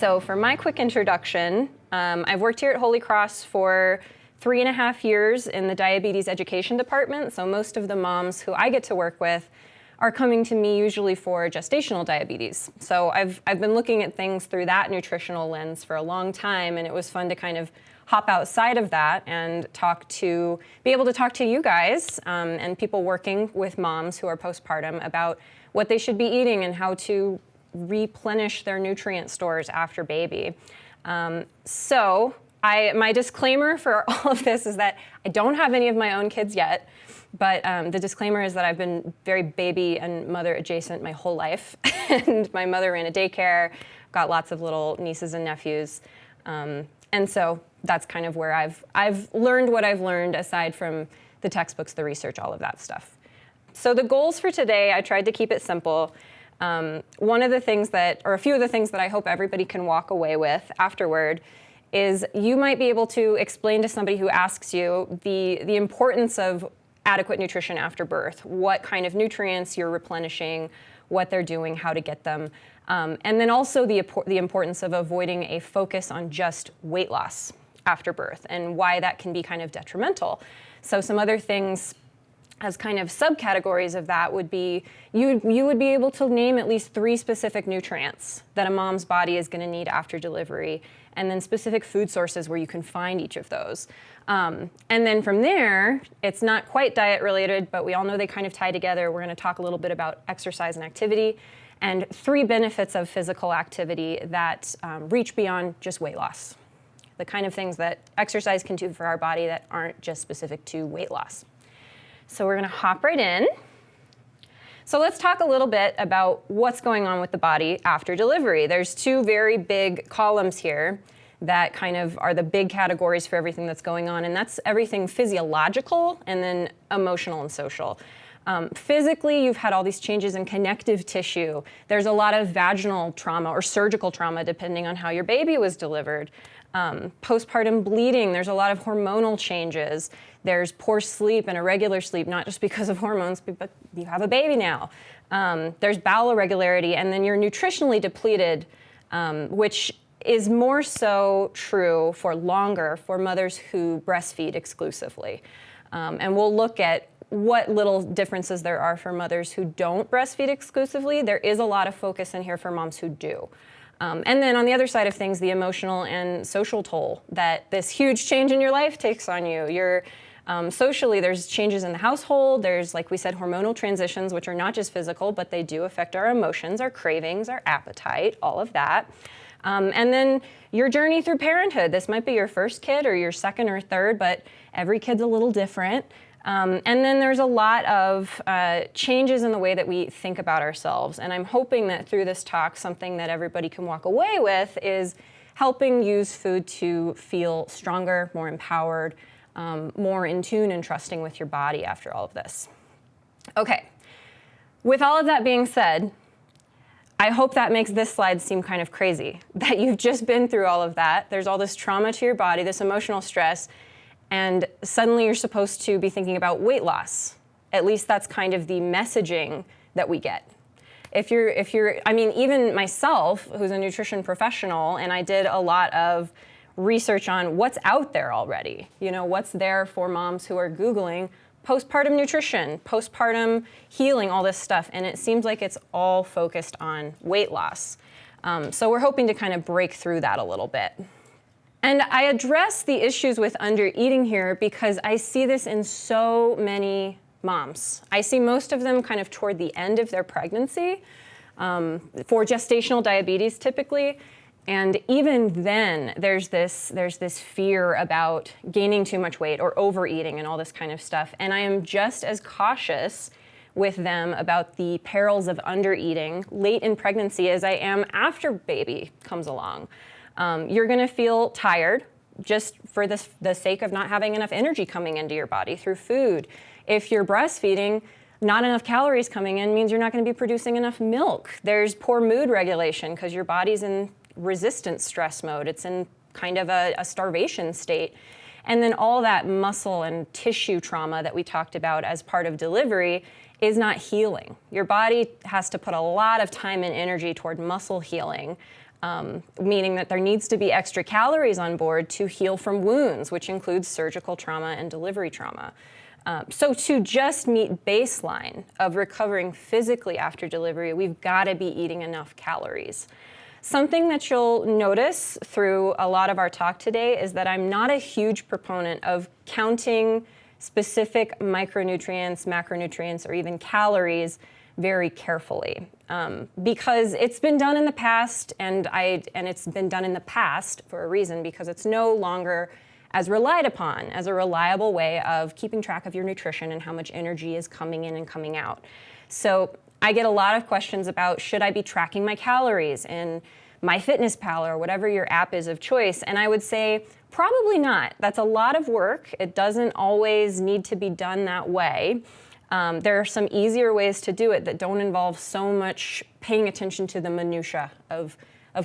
So for my quick introduction, I've worked here at Holy Cross for 3.5 years in the diabetes education department. So most of the moms who I get to work with are coming to me usually for gestational diabetes. So I've been looking at things through that nutritional lens for a long time, and it was fun to kind of hop outside of that and be able to talk to you guys and people working with moms who are postpartum about what they should be eating and how to replenish their nutrient stores after baby. My disclaimer for all of this is that I don't have any of my own kids yet, but the disclaimer is that I've been very baby and mother adjacent my whole life. And my mother ran a daycare, got lots of little nieces and nephews. And so that's kind of where I've learned what I've learned aside from the textbooks, the research, all of that stuff. So the goals for today, I tried to keep it simple. One of the things a few of the things that I hope everybody can walk away with afterward is you might be able to explain to somebody who asks you the importance of adequate nutrition after birth, what kind of nutrients you're replenishing, what they're doing, how to get them, and then also the importance of avoiding a focus on just weight loss after birth and why that can be kind of detrimental. So some other things as kind of subcategories of that would be, you would be able to name at least 3 specific nutrients that a mom's body is going to need after delivery, and then specific food sources where you can find each of those. And then from there, it's not quite diet related, but we all know they kind of tie together. We're going to talk a little bit about exercise and activity, and 3 benefits of physical activity that reach beyond just weight loss. The kind of things that exercise can do for our body that aren't just specific to weight loss. So we're going to hop right in. So let's talk a little bit about what's going on with the body after delivery. There's 2 very big columns here that kind of are the big categories for everything that's going on, and that's everything physiological and then emotional and social. Physically, you've had all these changes in connective tissue. There's a lot of vaginal trauma or surgical trauma depending on how your baby was delivered. Postpartum bleeding, there's a lot of hormonal changes. There's poor sleep and irregular sleep, not just because of hormones, but you have a baby now. There's bowel irregularity, and then you're nutritionally depleted, which is more so true for mothers who breastfeed exclusively. And we'll look at what little differences there are for mothers who don't breastfeed exclusively. There is a lot of focus in here for moms who do. And then on the other side of things, the emotional and social toll that this huge change in your life takes on you. Socially, there's changes in the household. There's, like we said, hormonal transitions, which are not just physical, but they do affect our emotions, our cravings, our appetite, all of that. And then your journey through parenthood. This might be your first kid or your second or third, but every kid's a little different. And then there's a lot of changes in the way that we think about ourselves. And I'm hoping that through this talk, something that everybody can walk away with is helping use food to feel stronger, more empowered, more in tune and trusting with your body after all of this. Okay, with all of that being said, I hope that makes this slide seem kind of crazy, that you've just been through all of that. There's all this trauma to your body, this emotional stress, and suddenly you're supposed to be thinking about weight loss. At least that's kind of the messaging that we get. Even myself, who's a nutrition professional, and I did a lot of research on what's out there already. What's there for moms who are Googling postpartum nutrition, postpartum healing, all this stuff, and it seems like it's all focused on weight loss. So we're hoping to kind of break through that a little bit. And I address the issues with undereating here because I see this in so many moms. I see most of them kind of toward the end of their pregnancy for gestational diabetes typically. And even then, there's this fear about gaining too much weight or overeating and all this kind of stuff. And I am just as cautious with them about the perils of undereating late in pregnancy as I am after baby comes along. You're going to feel tired just for the sake of not having enough energy coming into your body through food. If you're breastfeeding, not enough calories coming in means you're not going to be producing enough milk. There's poor mood regulation because your body's in resistant stress mode. It's in kind of a starvation state. And then all that muscle and tissue trauma that we talked about as part of delivery is not healing. Your body has to put a lot of time and energy toward muscle healing meaning that there needs to be extra calories on board to heal from wounds, which includes surgical trauma and delivery trauma. So to just meet baseline of recovering physically after delivery, we've got to be eating enough calories. Something that you'll notice through a lot of our talk today is that I'm not a huge proponent of counting specific micronutrients, macronutrients, or even calories very carefully, because it's been done in the past, and it's been done in the past for a reason, because it's no longer as relied upon as a reliable way of keeping track of your nutrition and how much energy is coming in and coming out. So I get a lot of questions about, should I be tracking my calories in MyFitnessPal or whatever your app is of choice? And I would say, probably not. That's a lot of work. It doesn't always need to be done that way. There are some easier ways to do it that don't involve so much paying attention to the minutia of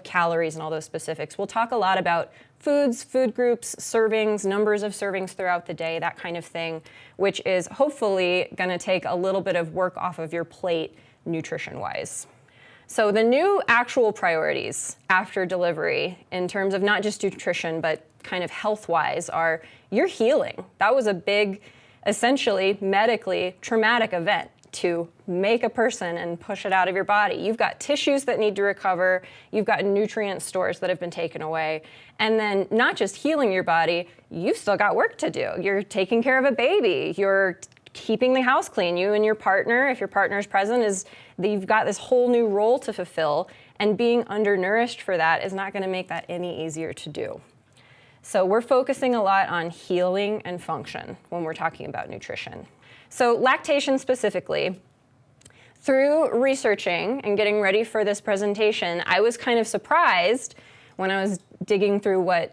calories and all those specifics. We'll talk a lot about foods, food groups, servings, numbers of servings throughout the day, that kind of thing, which is hopefully going to take a little bit of work off of your plate nutrition-wise. So the new actual priorities after delivery in terms of not just nutrition, but kind of health-wise are your healing. That was a big, essentially medically traumatic event to make a person and push it out of your body. You've got tissues that need to recover. You've got nutrient stores that have been taken away. And then not just healing your body, you've still got work to do. You're taking care of a baby. You're keeping the house clean. You and your partner, if your partner is present, you've got this whole new role to fulfill. And being undernourished for that is not going to make that any easier to do. So we're focusing a lot on healing and function when we're talking about nutrition. So lactation specifically, through researching and getting ready for this presentation, I was kind of surprised when I was digging through what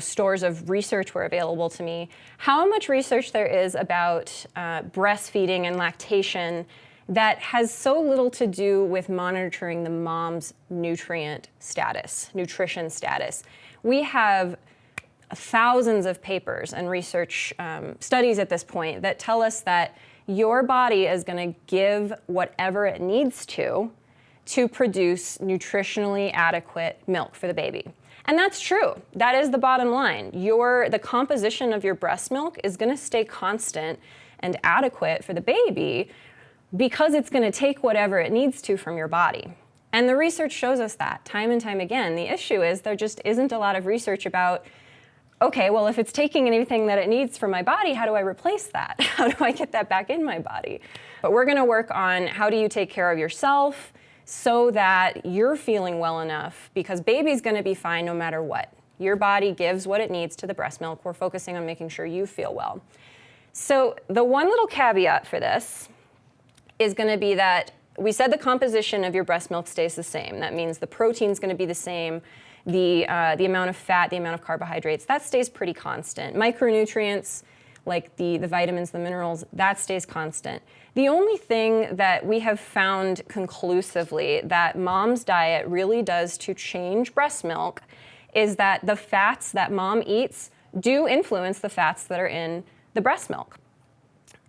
stores of research were available to me, how much research there is about breastfeeding and lactation that has so little to do with monitoring the mom's nutrition status. We have thousands of papers and research studies at this point that tell us that your body is going to give whatever it needs to produce nutritionally adequate milk for the baby. And that's true. That is the bottom line. The composition of your breast milk is going to stay constant and adequate for the baby because it's going to take whatever it needs to from your body. And the research shows us that time and time again. The issue is there just isn't a lot of research about, okay, well, if it's taking anything that it needs from my body, how do I replace that? How do I get that back in my body? But we're going to work on how do you take care of yourself so that you're feeling well enough, because baby's going to be fine no matter what. Your body gives what it needs to the breast milk. We're focusing on making sure you feel well. So the one little caveat for this is going to be that we said the composition of your breast milk stays the same. That means the protein's going to be the same. The amount of fat, the amount of carbohydrates, that stays pretty constant. Micronutrients, like the vitamins, the minerals, that stays constant. The only thing that we have found conclusively that mom's diet really does to change breast milk is that the fats that mom eats do influence the fats that are in the breast milk.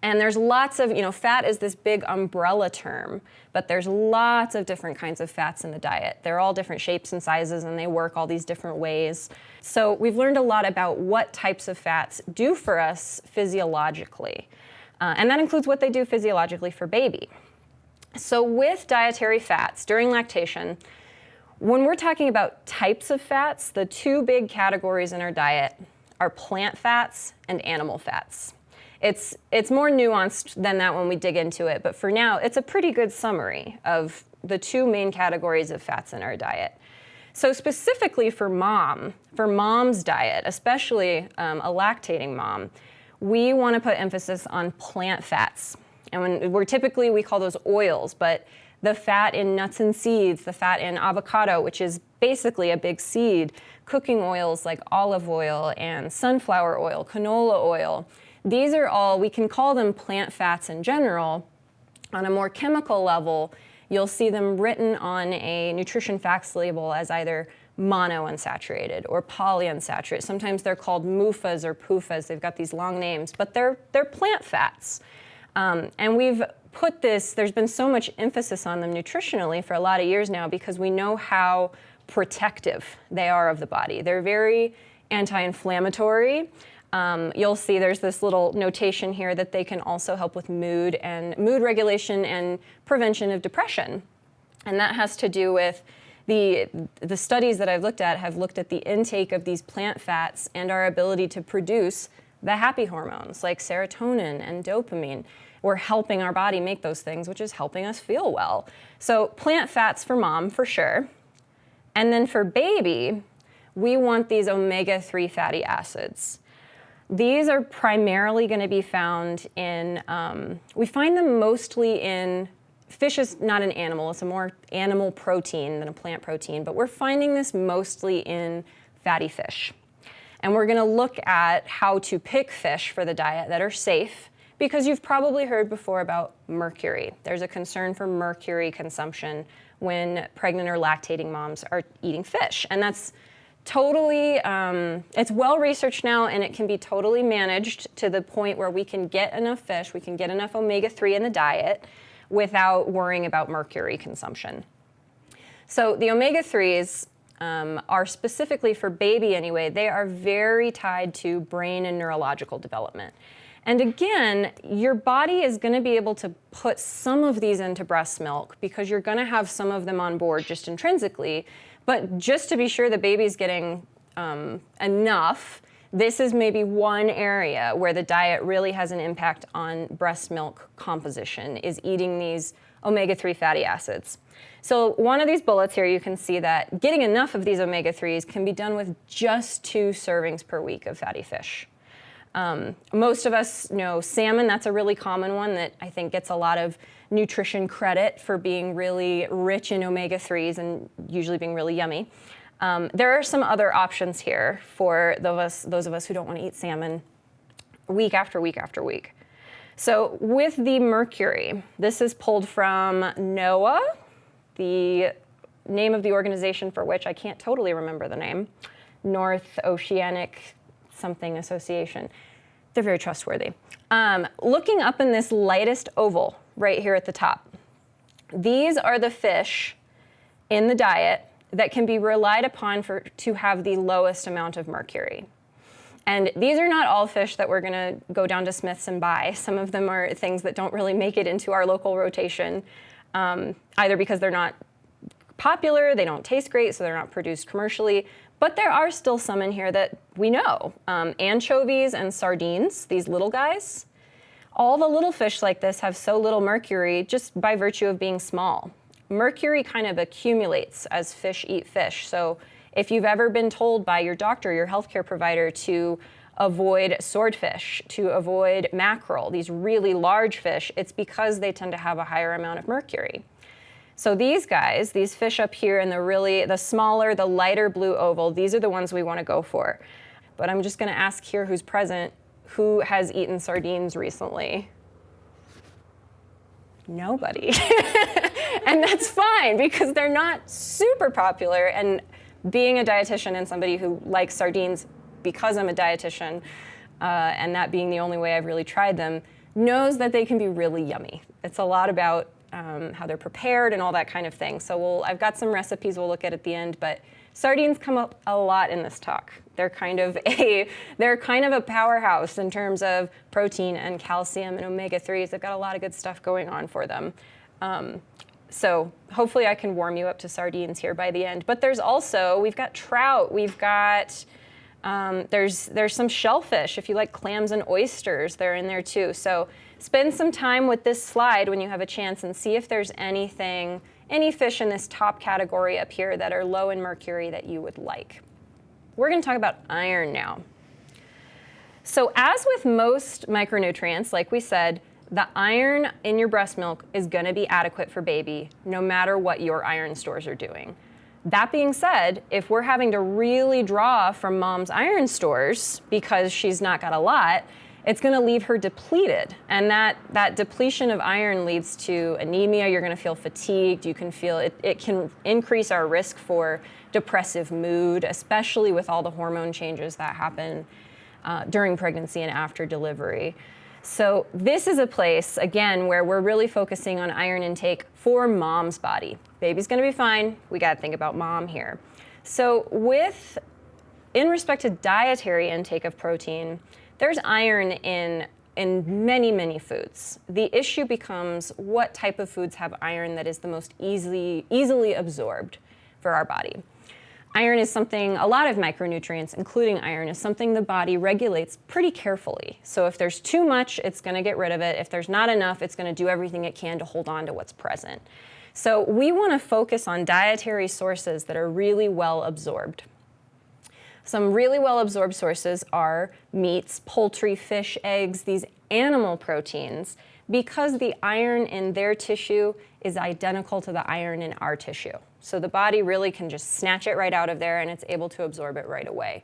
And there's lots of, fat is this big umbrella term, but there's lots of different kinds of fats in the diet. They're all different shapes and sizes, and they work all these different ways. So we've learned a lot about what types of fats do for us physiologically. And that includes what they do physiologically for baby. So with dietary fats during lactation, when we're talking about types of fats, the two big categories in our diet are plant fats and animal fats. It's more nuanced than that when we dig into it, but for now, it's a pretty good summary of the two main categories of fats in our diet. So specifically for mom's diet, especially a lactating mom, we want to put emphasis on plant fats. And we call those oils, but the fat in nuts and seeds, the fat in avocado, which is basically a big seed, cooking oils like olive oil and sunflower oil, canola oil, these are all, we can call them plant fats in general. On a more chemical level, you'll see them written on a nutrition facts label as either monounsaturated or polyunsaturated. Sometimes they're called MUFAs or PUFAs. They've got these long names, but they're plant fats. And we've put this, there's been so much emphasis on them nutritionally for a lot of years now because we know how protective they are of the body. They're very anti-inflammatory. You'll see there's this little notation here that they can also help with mood regulation and prevention of depression. And that has to do with the studies that I've looked at have looked at the intake of these plant fats and our ability to produce the happy hormones like serotonin and dopamine. We're helping our body make those things, which is helping us feel well. So plant fats for mom, for sure. And then for baby, we want these omega-3 fatty acids. These are primarily going to be found in, we find them mostly in, fish is not an animal, it's a more animal protein than a plant protein, but we're finding this mostly in fatty fish. And we're going to look at how to pick fish for the diet that are safe, because you've probably heard before about mercury. There's a concern for mercury consumption when pregnant or lactating moms are eating fish. And that's totally, it's well researched now, and it can be totally managed to the point where we can get enough fish, we can get enough omega-3 in the diet without worrying about mercury consumption. So the omega-3s are specifically for baby anyway, they are very tied to brain and neurological development. And again, your body is going to be able to put some of these into breast milk because you're going to have some of them on board just intrinsically. But just to be sure the baby's getting enough, this is maybe one area where the diet really has an impact on breast milk composition, is eating these omega-3 fatty acids. So one of these bullets here, you can see that getting enough of these omega-3s can be done with just 2 servings per week of fatty fish. Most of us know salmon. That's a really common one that I think gets a lot of nutrition credit for being really rich in omega-3s and usually being really yummy. There are some other options here for those of us who don't want to eat salmon week after week after week. So with the mercury, this is pulled from NOAA, the name of the organization for which I can't totally remember the name, North Oceanic something association. They're very trustworthy. Looking up in this lightest oval right here at the top, these are the fish in the diet that can be relied upon to have the lowest amount of mercury. And these are not all fish that we're gonna go down to Smith's and buy. Some of them are things that don't really make it into our local rotation, either because they're not popular, they don't taste great, so they're not produced commercially. But there are still some in here that we know. Anchovies and sardines, these little guys. All the little fish like this have so little mercury just by virtue of being small. Mercury kind of accumulates as fish eat fish. So if you've ever been told by your doctor, your healthcare provider, to avoid swordfish, to avoid mackerel, these really large fish, it's because they tend to have a higher amount of mercury. So these guys, these fish up here in the smaller, the lighter blue oval, these are the ones we want to go for. But I'm just going to ask here who's present, who has eaten sardines recently? Nobody. And that's fine because they're not super popular. And being a dietitian and somebody who likes sardines because I'm a dietitian, and that being the only way I've really tried them, knows that they can be really yummy. It's a lot about how they're prepared and all that kind of thing. So I've got some recipes we'll look at the end, but sardines come up a lot in this talk. They're kind of a powerhouse in terms of protein and calcium and omega-3s. They've got a lot of good stuff going on for them. So hopefully I can warm you up to sardines here by the end. But we've got trout, we've got, there's some shellfish. If you like clams and oysters, they're in there too. So spend some time with this slide when you have a chance and see if there's any fish in this top category up here that are low in mercury that you would like. We're going to talk about iron now. So as with most micronutrients, like we said, the iron in your breast milk is going to be adequate for baby no matter what your iron stores are doing. That being said, if we're having to really draw from mom's iron stores because she's not got a lot, it's going to leave her depleted. And that depletion of iron leads to anemia. You're going to feel fatigued. You can feel it can increase our risk for depressive mood, especially with all the hormone changes that happen during pregnancy and after delivery. So this is a place, again, where we're really focusing on iron intake for mom's body. Baby's going to be fine. We got to think about mom here. So in respect to dietary intake of protein, there's iron in many, many foods. The issue becomes what type of foods have iron that is the most easily absorbed for our body. Iron is something, a lot of micronutrients, including iron, is something the body regulates pretty carefully. So if there's too much, it's going to get rid of it. If there's not enough, it's going to do everything it can to hold on to what's present. So we want to focus on dietary sources that are really well absorbed. Some really well absorbed sources are meats, poultry, fish, eggs, these animal proteins, because the iron in their tissue is identical to the iron in our tissue. So the body really can just snatch it right out of there and it's able to absorb it right away.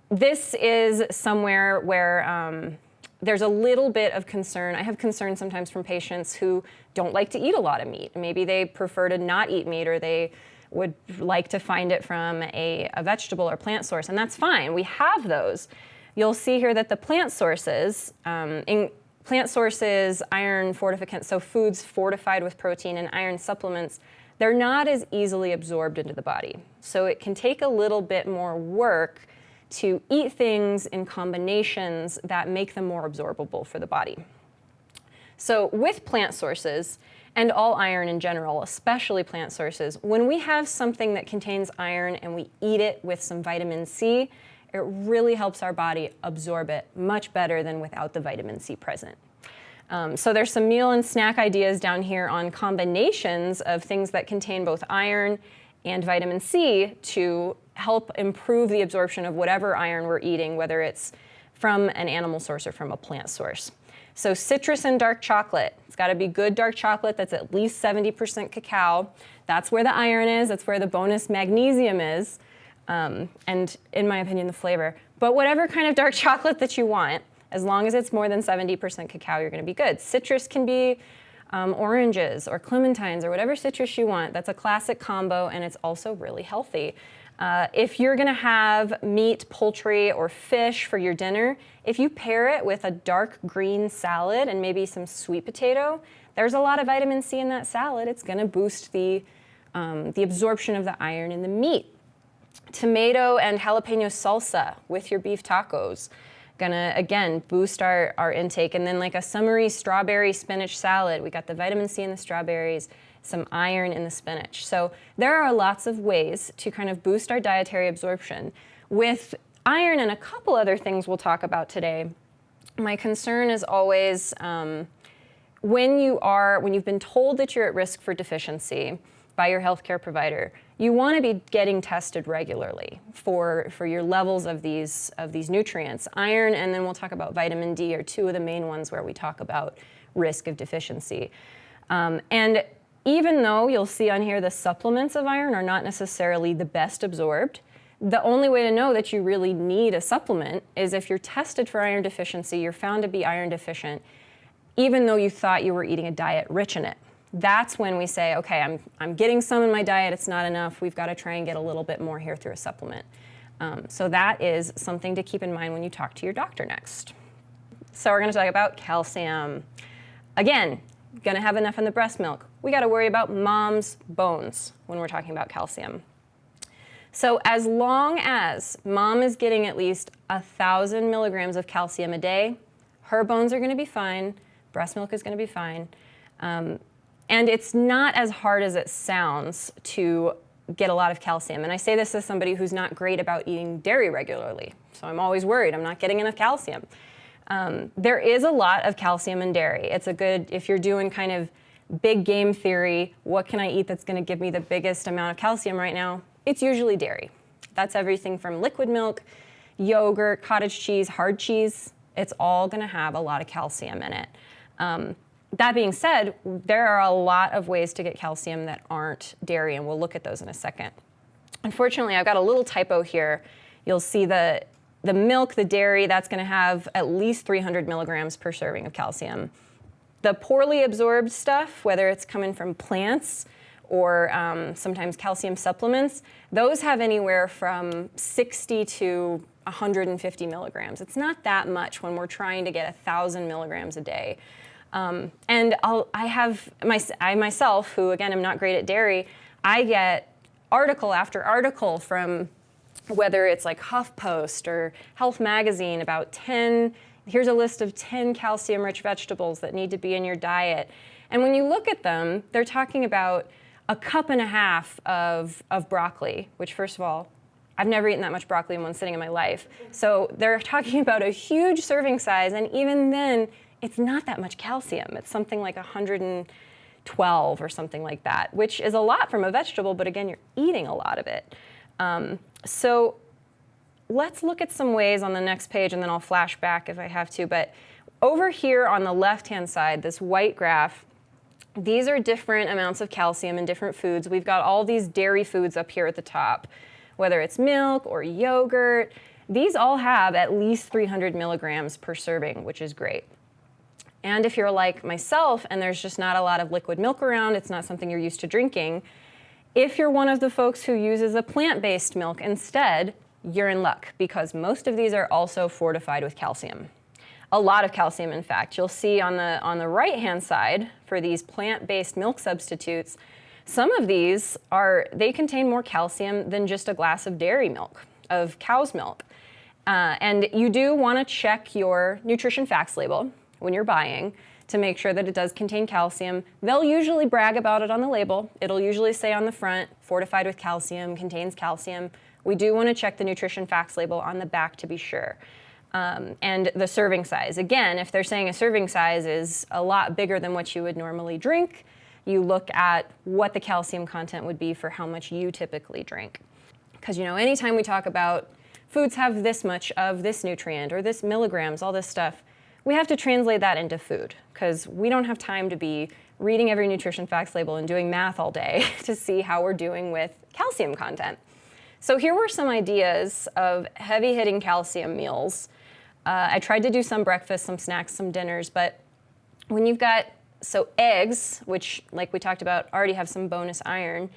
This is somewhere where there's a little bit of concern. I have concern sometimes from patients who don't like to eat a lot of meat. Maybe they prefer to not eat meat, or they would like to find it from a vegetable or plant source, and that's fine. We have those. You'll see here that the plant sources, iron fortificants, so foods fortified with protein and iron supplements, they're not as easily absorbed into the body. So it can take a little bit more work to eat things in combinations that make them more absorbable for the body. So with plant sources, and all iron in general, especially plant sources, when we have something that contains iron and we eat it with some vitamin C, it really helps our body absorb it much better than without the vitamin C present. So there's some meal and snack ideas down here on combinations of things that contain both iron and vitamin C to help improve the absorption of whatever iron we're eating, whether it's from an animal source or from a plant source. So citrus and dark chocolate. It's got to be good dark chocolate that's at least 70% cacao. That's where the iron is. That's where the bonus magnesium is. And in my opinion, the flavor. But whatever kind of dark chocolate that you want, as long as it's more than 70% cacao, you're going to be good. Citrus can be oranges or clementines or whatever citrus you want. That's a classic combo, and it's also really healthy. If you're going to have meat, poultry, or fish for your dinner, if you pair it with a dark green salad and maybe some sweet potato, there's a lot of vitamin C in that salad. It's going to boost the absorption of the iron in the meat. Tomato and jalapeno salsa with your beef tacos, gonna again boost our intake. And then like a summery strawberry spinach salad, we got the vitamin C in the strawberries, some iron in the spinach. So there are lots of ways to kind of boost our dietary absorption. With iron and a couple other things we'll talk about today, my concern is always when you've been told that you're at risk for deficiency by your healthcare provider, you want to be getting tested regularly for your levels of these nutrients. Iron, and then we'll talk about vitamin D, are two of the main ones where we talk about risk of deficiency. And even though you'll see on here the supplements of iron are not necessarily the best absorbed, the only way to know that you really need a supplement is if you're tested for iron deficiency, you're found to be iron deficient, even though you thought you were eating a diet rich in it. That's when we say, okay, I'm getting some in my diet, it's not enough, we've got to try and get a little bit more here through a supplement. So that is something to keep in mind when you talk to your doctor next. So we're going to talk about calcium. Again, going to have enough in the breast milk. We got to worry about mom's bones when we're talking about calcium. So as long as mom is getting at least 1,000 milligrams of calcium a day, her bones are going to be fine, breast milk is going to be fine. And it's not as hard as it sounds to get a lot of calcium. And I say this as somebody who's not great about eating dairy regularly. So I'm always worried I'm not getting enough calcium. There is a lot of calcium in dairy. It's a good, if you're doing kind of big game theory, what can I eat that's going to give me the biggest amount of calcium right now? It's usually dairy. That's everything from liquid milk, yogurt, cottage cheese, hard cheese. It's all going to have a lot of calcium in it. That being said, there are a lot of ways to get calcium that aren't dairy, and we'll look at those in a second. Unfortunately, I've got a little typo here. You'll see the milk, the dairy, that's going to have at least 300 milligrams per serving of calcium. The poorly absorbed stuff, whether it's coming from plants or sometimes calcium supplements, those have anywhere from 60 to 150 milligrams. It's not that much when we're trying to get 1,000 milligrams a day. And I myself, who again am not great at dairy, I get article after article from whether it's like HuffPost or Health Magazine about here's a list of 10 calcium-rich vegetables that need to be in your diet. And when you look at them, they're talking about a cup and a half of broccoli, which first of all, I've never eaten that much broccoli in one sitting in my life. So they're talking about a huge serving size, and even then, it's not that much calcium. It's something like 112 or something like that, which is a lot from a vegetable, but again, you're eating a lot of it. So let's look at some ways on the next page, and then I'll flash back if I have to. But over here on the left-hand side, this white graph, these are different amounts of calcium in different foods. We've got all these dairy foods up here at the top, whether it's milk or yogurt. These all have at least 300 milligrams per serving, which is great. And if you're like myself and there's just not a lot of liquid milk around, it's not something you're used to drinking, if you're one of the folks who uses a plant-based milk instead, you're in luck, because most of these are also fortified with calcium. A lot of calcium, in fact. You'll see on the right-hand side for these plant-based milk substitutes, some of these they contain more calcium than just a glass of dairy milk, of cow's milk. And you do want to check your nutrition facts label when you're buying to make sure that it does contain calcium. They'll usually brag about it on the label. It'll usually say on the front, fortified with calcium, contains calcium. We do want to check the nutrition facts label on the back to be sure. And the serving size. Again, if they're saying a serving size is a lot bigger than what you would normally drink, you look at what the calcium content would be for how much you typically drink. Because anytime we talk about foods have this much of this nutrient or this milligrams, all this stuff, we have to translate that into food, because we don't have time to be reading every nutrition facts label and doing math all day to see how we're doing with calcium content. So here were some ideas of heavy-hitting calcium meals. I tried to do some breakfast, some snacks, some dinners, but when you've got, eggs, which like we talked about already have some bonus iron,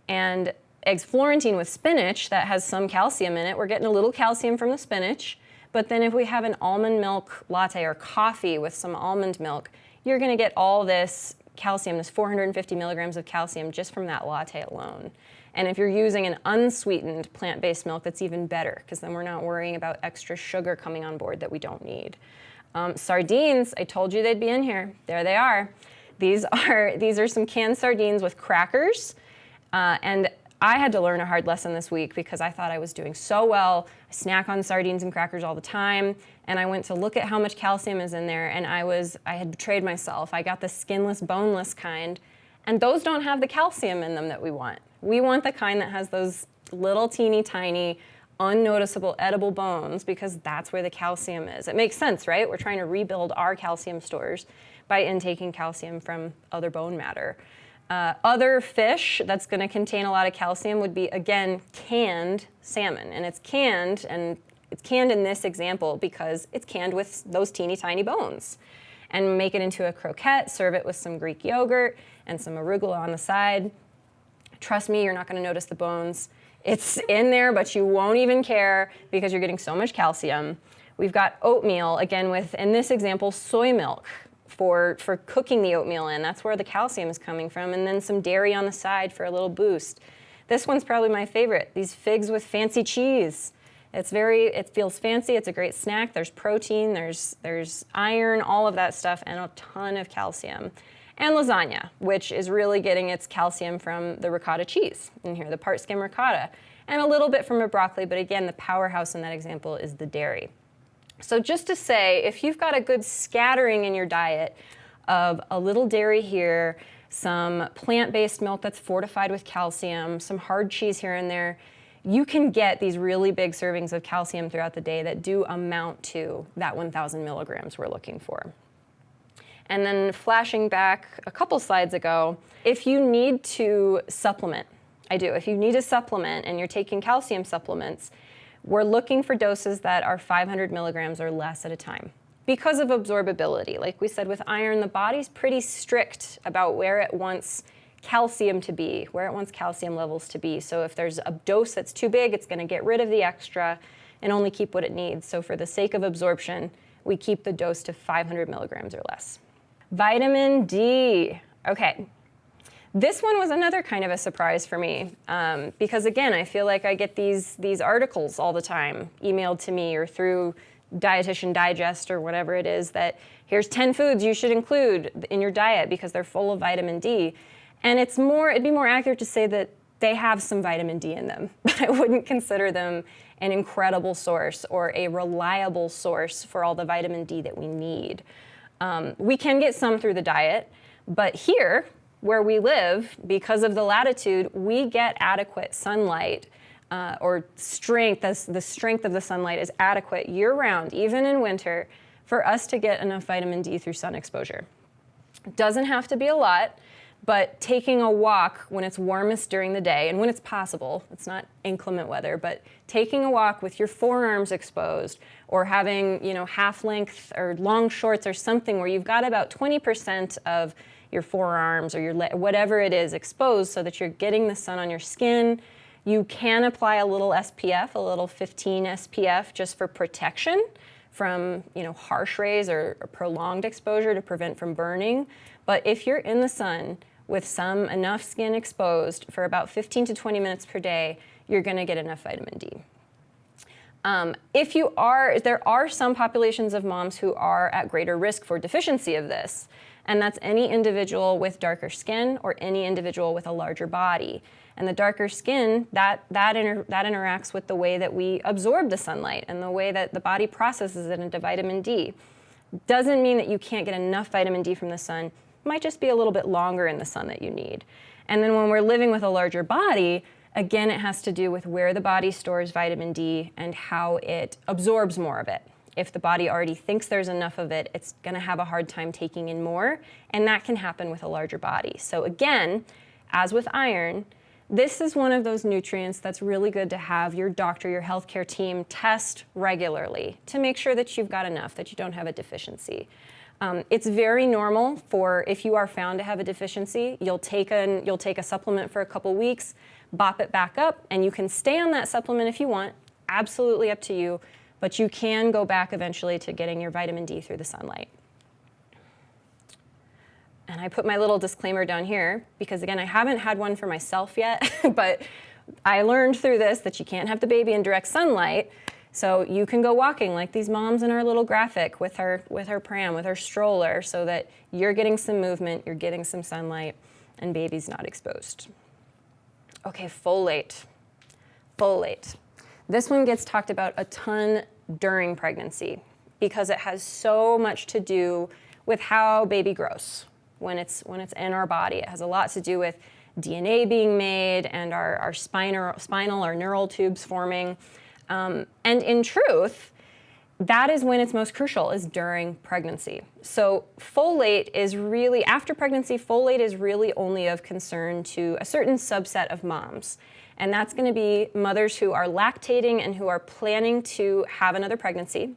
and eggs Florentine with spinach that has some calcium in it, we're getting a little calcium from the spinach. But then if we have an almond milk latte or coffee with some almond milk, you're going to get all this calcium, this 450 milligrams of calcium just from that latte alone. And if you're using an unsweetened plant-based milk, that's even better, because then we're not worrying about extra sugar coming on board that we don't need. Sardines, I told you they'd be in here. There they are. These are some canned sardines with crackers, and I had to learn a hard lesson this week because I thought I was doing so well. I snack on sardines and crackers all the time, and I went to look at how much calcium is in there, and I had betrayed myself. I got the skinless, boneless kind, and those don't have the calcium in them that we want. We want the kind that has those little teeny tiny, unnoticeable edible bones, because that's where the calcium is. It makes sense, right? We're trying to rebuild our calcium stores by intaking calcium from other bone matter. Other fish that's going to contain a lot of calcium would be, again, canned salmon. And it's canned in this example because it's canned with those teeny tiny bones. And make it into a croquette, serve it with some Greek yogurt and some arugula on the side. Trust me, you're not going to notice the bones. It's in there, but you won't even care because you're getting so much calcium. We've got oatmeal, again with, in this example, soy milk for cooking the oatmeal in. That's where the calcium is coming from. And then some dairy on the side for a little boost. This one's probably my favorite, these figs with fancy cheese. It feels fancy, it's a great snack. There's protein, there's iron, all of that stuff, and a ton of calcium. And lasagna, which is really getting its calcium from the ricotta cheese in here, the part skim ricotta, and a little bit from a broccoli, but again, the powerhouse in that example is the dairy. So just to say, if you've got a good scattering in your diet of a little dairy here, some plant-based milk that's fortified with calcium, some hard cheese here and there, you can get these really big servings of calcium throughout the day that do amount to that 1,000 milligrams we're looking for. And then flashing back a couple slides ago, if you need to supplement, if you need to supplement and you're taking calcium supplements, we're looking for doses that are 500 milligrams or less at a time because of absorbability. Like we said with iron, the body's pretty strict about where it wants calcium to be, where it wants calcium levels to be. So if there's a dose that's too big, it's going to get rid of the extra and only keep what it needs. So for the sake of absorption, we keep the dose to 500 milligrams or less. Vitamin D. Okay. This one was another kind of a surprise for me because, again, I feel like I get these articles all the time emailed to me or through Dietitian Digest or whatever it is that here's 10 foods you should include in your diet because they're full of vitamin D. And it'd be more accurate to say that they have some vitamin D in them, but I wouldn't consider them an incredible source or a reliable source for all the vitamin D that we need. We can get some through the diet, but here, where we live, because of the latitude, we get adequate sunlight or strength. The strength of the sunlight is adequate year-round, even in winter, for us to get enough vitamin D through sun exposure. It doesn't have to be a lot, but taking a walk when it's warmest during the day, and when it's possible, it's not inclement weather, but taking a walk with your forearms exposed, or having, half length or long shorts or something where you've got about 20% of your forearms or your whatever it is exposed so that you're getting the sun on your skin. You can apply a little SPF, a little 15 SPF just for protection from, harsh rays or prolonged exposure to prevent from burning. But if you're in the sun with enough skin exposed for about 15 to 20 minutes per day, you're going to get enough vitamin D. There are some populations of moms who are at greater risk for deficiency of this, and that's any individual with darker skin or any individual with a larger body. And the darker skin, that interacts with the way that we absorb the sunlight and the way that the body processes it into vitamin D. Doesn't mean that you can't get enough vitamin D from the sun. It might just be a little bit longer in the sun that you need. And then when we're living with a larger body, again, it has to do with where the body stores vitamin D and how it absorbs more of it. If the body already thinks there's enough of it, it's going to have a hard time taking in more, and that can happen with a larger body. So again, as with iron, this is one of those nutrients that's really good to have your doctor, your healthcare team test regularly to make sure that you've got enough, that you don't have a deficiency. It's very normal for, if you are found to have a deficiency, you'll take a supplement for a couple weeks, bop it back up, and you can stay on that supplement if you want, absolutely up to you, but you can go back eventually to getting your vitamin D through the sunlight. And I put my little disclaimer down here because, again, I haven't had one for myself yet, but I learned through this that you can't have the baby in direct sunlight. So you can go walking like these moms in our little graphic with her pram, with her stroller, so that you're getting some movement, you're getting some sunlight, and baby's not exposed. Okay, folate. Folate. This one gets talked about a ton during pregnancy because it has so much to do with how baby grows when it's in our body. It has a lot to do with DNA being made and our spinal or neural tubes forming. And in truth, that is when it's most crucial, is during pregnancy. So folate is really, after pregnancy, folate is really only of concern to a certain subset of moms. And that's going to be mothers who are lactating and who are planning to have another pregnancy.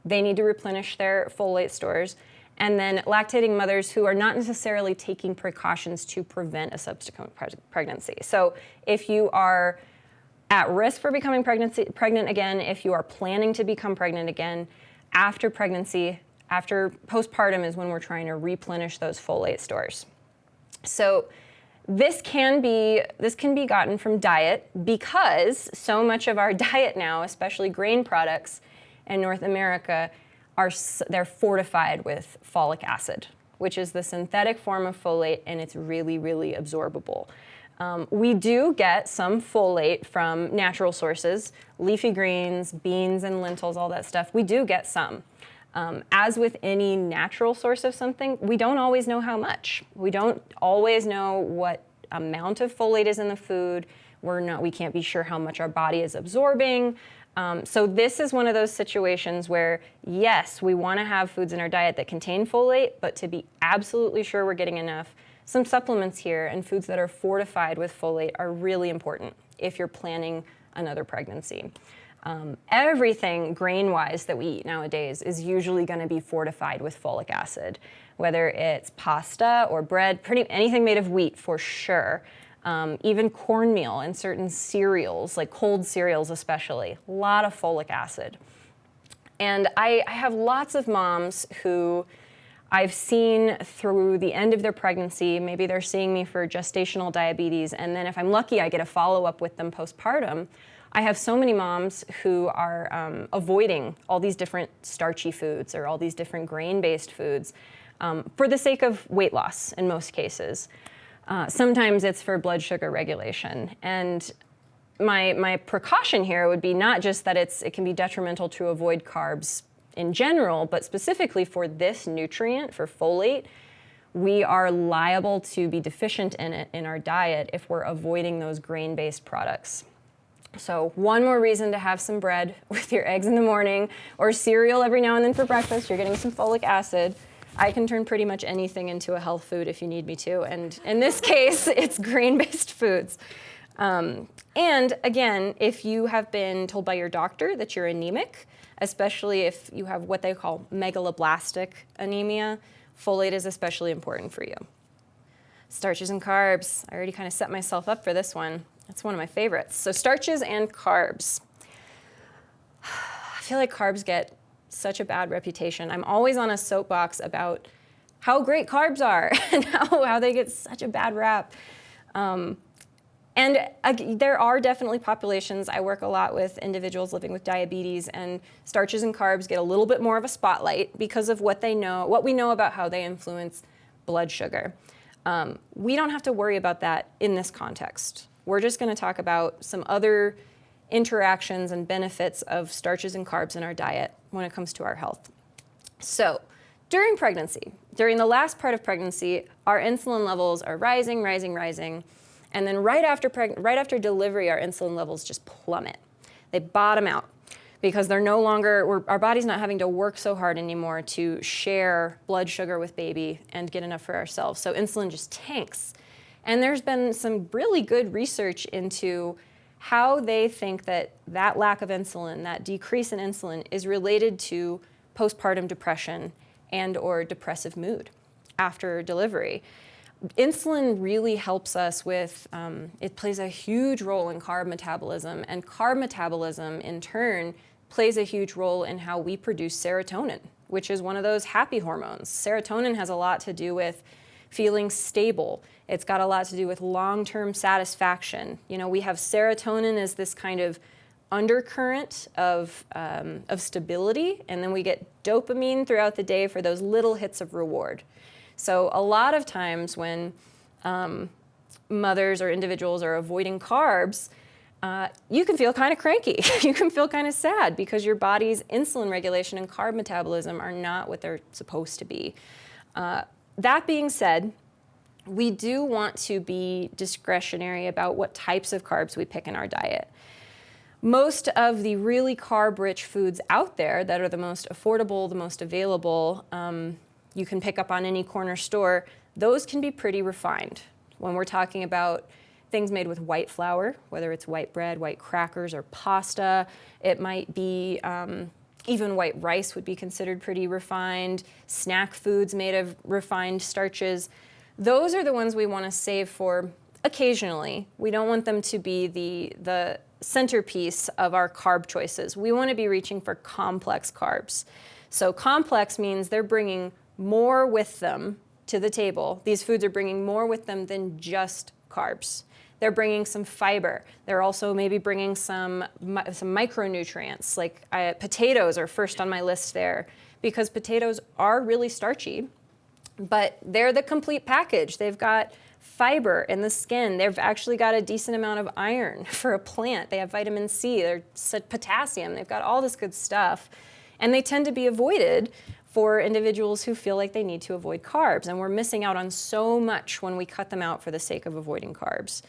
They need to replenish their folate stores. And then lactating mothers who are not necessarily taking precautions to prevent a subsequent pregnancy. So if you are at risk for becoming pregnant again, if you are planning to become pregnant again, after pregnancy, after postpartum is when we're trying to replenish those folate stores. So this can be gotten from diet because so much of our diet now, especially grain products in North America, they're fortified with folic acid, which is the synthetic form of folate, and it's really, really absorbable. We do get some folate from natural sources, leafy greens, beans and lentils, all that stuff. We do get some. As with any natural source of something, we don't always know how much. We don't always know what amount of folate is in the food. We can't be sure how much our body is absorbing. So this is one of those situations where, yes, we want to have foods in our diet that contain folate, but to be absolutely sure we're getting enough, some supplements here and foods that are fortified with folate are really important if you're planning another pregnancy. Everything grain-wise that we eat nowadays is usually going to be fortified with folic acid, whether it's pasta or bread, anything made of wheat for sure. Even cornmeal and certain cereals, like cold cereals especially, a lot of folic acid. And I have lots of moms who I've seen through the end of their pregnancy, maybe they're seeing me for gestational diabetes, and then if I'm lucky, I get a follow-up with them postpartum. I have so many moms who are avoiding all these different starchy foods or all these different grain-based foods for the sake of weight loss in most cases. Sometimes it's for blood sugar regulation. And my precaution here would be not just that it can be detrimental to avoid carbs in general, but specifically for this nutrient, for folate, we are liable to be deficient in it in our diet if we're avoiding those grain-based products. So one more reason to have some bread with your eggs in the morning or cereal every now and then for breakfast. You're getting some folic acid. I can turn pretty much anything into a health food if you need me to. And in this case, it's grain-based foods. And again, if you have been told by your doctor that you're anemic, especially if you have what they call megaloblastic anemia, folate is especially important for you. Starches and carbs. I already kind of set myself up for this one. That's one of my favorites. So starches and carbs. I feel like carbs get such a bad reputation. I'm always on a soapbox about how great carbs are and how they get such a bad rap. And there are definitely populations. I work a lot with individuals living with diabetes, and starches and carbs get a little bit more of a spotlight because of what we know about how they influence blood sugar. We don't have to worry about that in this context. We're just going to talk about some other interactions and benefits of starches and carbs in our diet when it comes to our health. So during pregnancy, during the last part of pregnancy, our insulin levels are rising. And then right after delivery, our insulin levels just plummet. They bottom out because they're no longer, our body's not having to work so hard anymore to share blood sugar with baby and get enough for ourselves. So insulin just tanks. And there's been some really good research into how they think that lack of insulin, that decrease in insulin, is related to postpartum depression and or depressive mood after delivery. Insulin really helps us with, it plays a huge role in carb metabolism, and carb metabolism in turn plays a huge role in how we produce serotonin, which is one of those happy hormones. Serotonin has a lot to do with feeling stable. It's got a lot to do with long-term satisfaction. You know, we have serotonin as this kind of undercurrent of stability, and then we get dopamine throughout the day for those little hits of reward. So a lot of times when mothers or individuals are avoiding carbs, you can feel kind of cranky. You can feel kind of sad because your body's insulin regulation and carb metabolism are not what they're supposed to be. That being said, we do want to be discretionary about what types of carbs we pick in our diet. Most of the really carb-rich foods out there that are the most affordable, the most available, you can pick up on any corner store, those can be pretty refined. When we're talking about things made with white flour, whether it's white bread, white crackers, or pasta, it might be even white rice would be considered pretty refined. Snack foods made of refined starches. Those are the ones we want to save for occasionally. We don't want them to be the centerpiece of our carb choices. We want to be reaching for complex carbs. So complex means they're bringing more with them to the table. These foods are bringing more with them than just carbs. They're bringing some fiber. They're also maybe bringing some micronutrients, like potatoes are first on my list there, because potatoes are really starchy, but they're the complete package. They've got fiber in the skin. They've actually got a decent amount of iron for a plant. They have vitamin C, there's potassium. They've got all this good stuff. And they tend to be avoided for individuals who feel like they need to avoid carbs. And we're missing out on so much when we cut them out for the sake of avoiding carbs.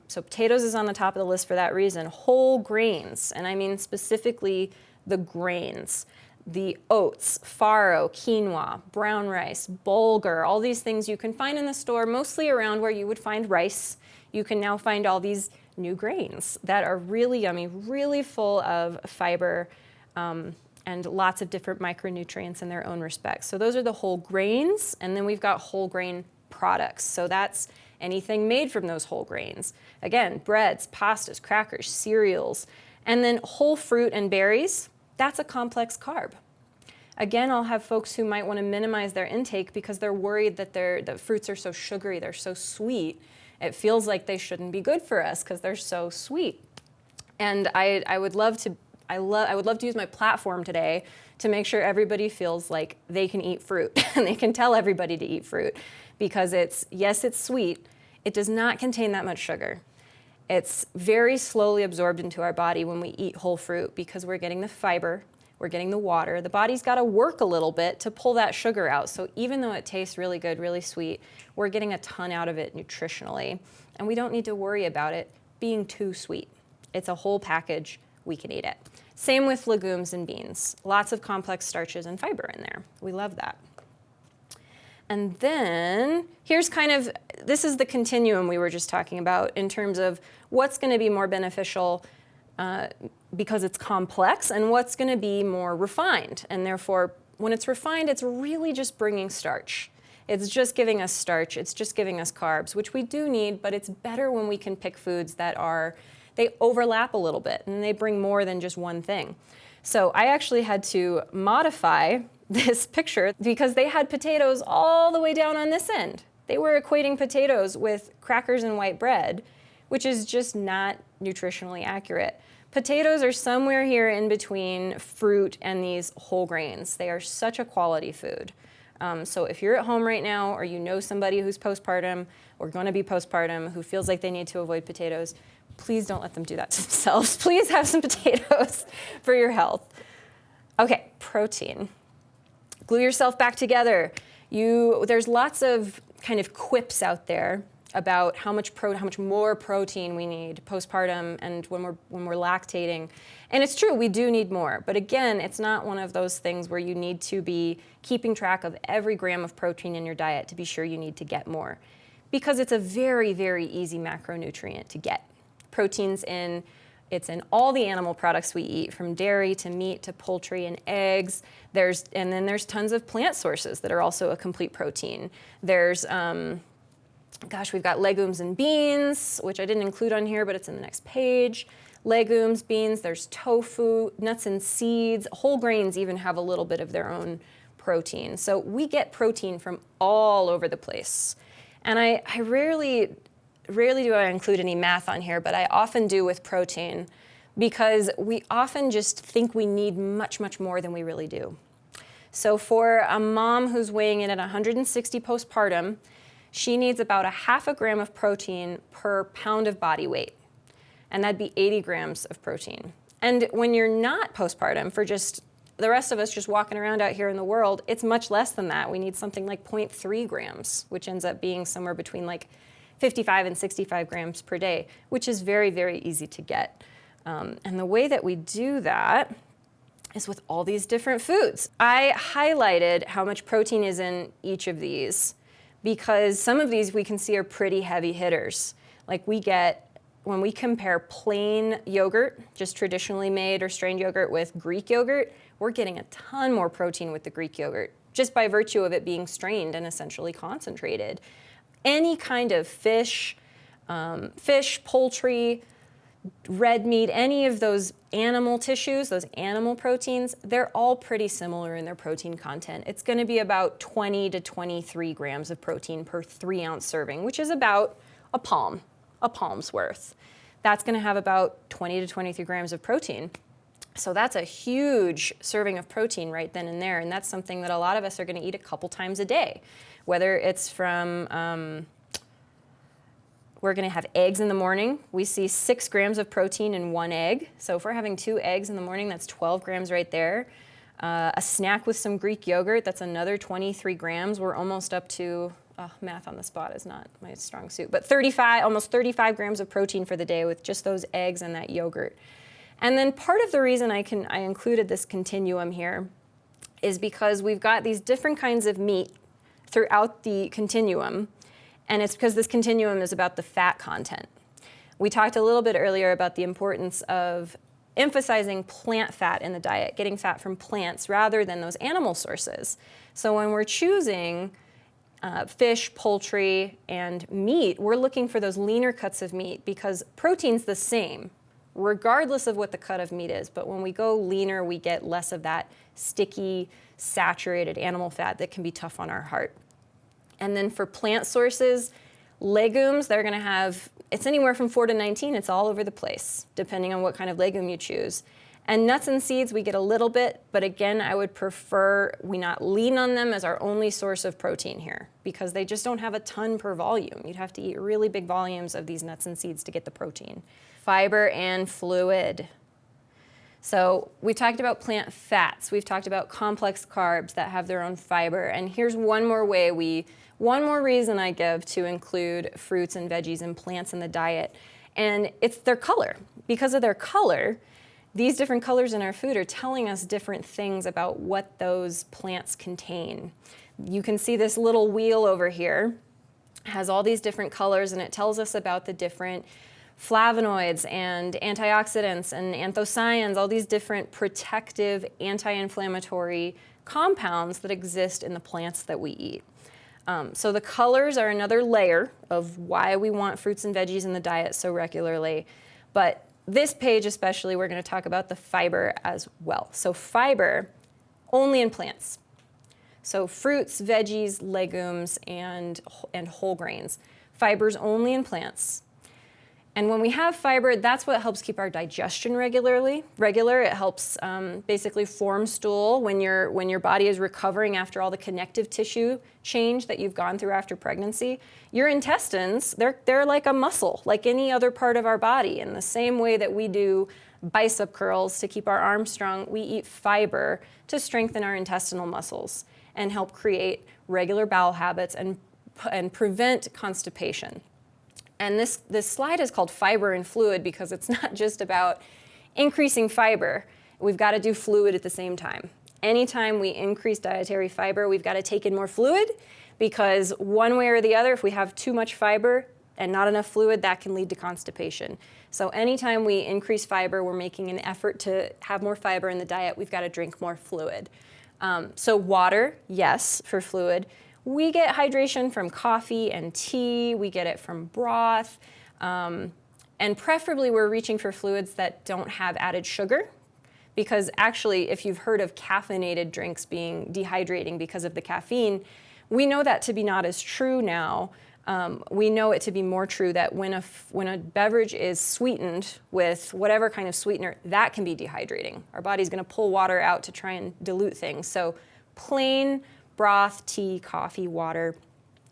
So potatoes is on the top of the list for that reason. Whole grains, and I mean specifically the grains, the oats, farro, quinoa, brown rice, bulgur, all these things you can find in the store, mostly around where you would find rice. You can now find all these new grains that are really yummy, really full of fiber, and lots of different micronutrients in their own respect. So those are the whole grains, and then we've got whole grain products. So that's anything made from those whole grains. Again, breads, pastas, crackers, cereals, and then whole fruit and berries. That's a complex carb. Again, I'll have folks who might want to minimize their intake because they're worried that the fruits are so sugary, they're so sweet. It feels like they shouldn't be good for us because they're so sweet. And I would love to use my platform today to make sure everybody feels like they can eat fruit and they can tell everybody to eat fruit, because yes, it's sweet. It does not contain that much sugar. It's very slowly absorbed into our body when we eat whole fruit because we're getting the fiber, we're getting the water. The body's got to work a little bit to pull that sugar out. So even though it tastes really good, really sweet, we're getting a ton out of it nutritionally. And we don't need to worry about it being too sweet. It's a whole package. We can eat it. Same with legumes and beans. Lots of complex starches and fiber in there. We love that. And then here's this is the continuum we were just talking about in terms of what's going to be more beneficial because it's complex and what's going to be more refined. And therefore, when it's refined, it's really just bringing starch. It's just giving us starch. It's just giving us carbs, which we do need, but it's better when we can pick foods that they overlap a little bit and they bring more than just one thing. So I actually had to modify this picture because they had potatoes all the way down on this end. They were equating potatoes with crackers and white bread, which is just not nutritionally accurate. Potatoes are somewhere here in between fruit and these whole grains. They are such a quality food. So if you're at home right now or you know somebody who's postpartum or going to be postpartum who feels like they need to avoid potatoes, please don't let them do that to themselves. Please have some potatoes for your health. Okay, protein. Glue yourself back together. There's lots of kind of quips out there about how much more protein we need postpartum and when we're lactating. And it's true, we do need more. But again, it's not one of those things where you need to be keeping track of every gram of protein in your diet to be sure you need to get more. Because it's a very, very easy macronutrient to get. It's in all the animal products we eat, from dairy to meat to poultry and eggs. And then there's tons of plant sources that are also a complete protein. There's, we've got legumes and beans, which I didn't include on here, but it's in the next page. Legumes, beans, there's tofu, nuts and seeds. Whole grains even have a little bit of their own protein. So we get protein from all over the place. And I rarely do I include any math on here, but I often do with protein because we often just think we need much, much more than we really do. So for a mom who's weighing in at 160 postpartum, she needs about 0.5 gram of protein per pound of body weight. And that'd be 80 grams of protein. And when you're not postpartum, for just the rest of us just walking around out here in the world, it's much less than that. We need something like 0.3 grams, which ends up being somewhere between like 55 and 65 grams per day, which is very, very easy to get. And the way that we do that is with all these different foods. I highlighted how much protein is in each of these because some of these we can see are pretty heavy hitters. Like when we compare plain yogurt, just traditionally made or strained yogurt, with Greek yogurt, we're getting a ton more protein with the Greek yogurt, just by virtue of it being strained and essentially concentrated. Any kind of fish, poultry, red meat, any of those animal tissues, those animal proteins, they're all pretty similar in their protein content. It's going to be about 20 to 23 grams of protein per 3-ounce serving, which is about a palm's worth. That's going to have about 20 to 23 grams of protein. So that's a huge serving of protein right then and there, and that's something that a lot of us are going to eat a couple times a day. Whether it's from, we're going to have eggs in the morning. We see 6 grams of protein in 1 egg. So if we're having 2 eggs in the morning, that's 12 grams right there. A snack with some Greek yogurt, that's another 23 grams. We're almost up to, math on the spot is not my strong suit, but almost 35 grams of protein for the day with just those eggs and that yogurt. And then part of the reason I included this continuum here is because we've got these different kinds of meat throughout the continuum, and it's because this continuum is about the fat content. We talked a little bit earlier about the importance of emphasizing plant fat in the diet, getting fat from plants rather than those animal sources. So when we're choosing fish, poultry, and meat, we're looking for those leaner cuts of meat because protein's the same. regardless of what the cut of meat is. But when we go leaner, we get less of that sticky, saturated animal fat that can be tough on our heart. And then for plant sources, legumes, they're going to have, it's anywhere from 4 to 19. It's all over the place, depending on what kind of legume you choose. And nuts and seeds, we get a little bit, but again, I would prefer we not lean on them as our only source of protein here, because they just don't have a ton per volume. You'd have to eat really big volumes of these nuts and seeds to get the protein. Fiber and fluid. So we talked about plant fats. We've talked about complex carbs that have their own fiber. And here's one more reason I give to include fruits and veggies and plants in the diet. And it's their color. Because of their color, these different colors in our food are telling us different things about what those plants contain. You can see this little wheel over here has all these different colors, and it tells us about the different flavonoids and antioxidants and anthocyanins, all these different protective anti-inflammatory compounds that exist in the plants that we eat. So the colors are another layer of why we want fruits and veggies in the diet so regularly. But this page especially, we're going to talk about the fiber as well. So fiber only in plants. So fruits, veggies, legumes, and whole grains. Fiber's only in plants. And when we have fiber, that's what helps keep our digestion regular. It helps basically form stool when your body is recovering after all the connective tissue change that you've gone through after pregnancy. Your intestines, they're like a muscle, like any other part of our body. In the same way that we do bicep curls to keep our arms strong, we eat fiber to strengthen our intestinal muscles and help create regular bowel habits and prevent constipation. And this slide is called fiber and fluid because it's not just about increasing fiber. We've got to do fluid at the same time. Anytime we increase dietary fiber, we've got to take in more fluid, because one way or the other, if we have too much fiber and not enough fluid, that can lead to constipation. So anytime we increase fiber, we're making an effort to have more fiber in the diet. We've got to drink more fluid. So water, yes, for fluid. We get hydration from coffee and tea. We get it from broth. And preferably, we're reaching for fluids that don't have added sugar, because actually, if you've heard of caffeinated drinks being dehydrating because of the caffeine, we know that to be not as true now. We know it to be more true that when a beverage is sweetened with whatever kind of sweetener, that can be dehydrating. Our body's going to pull water out to try and dilute things. So plain broth, tea, coffee, water.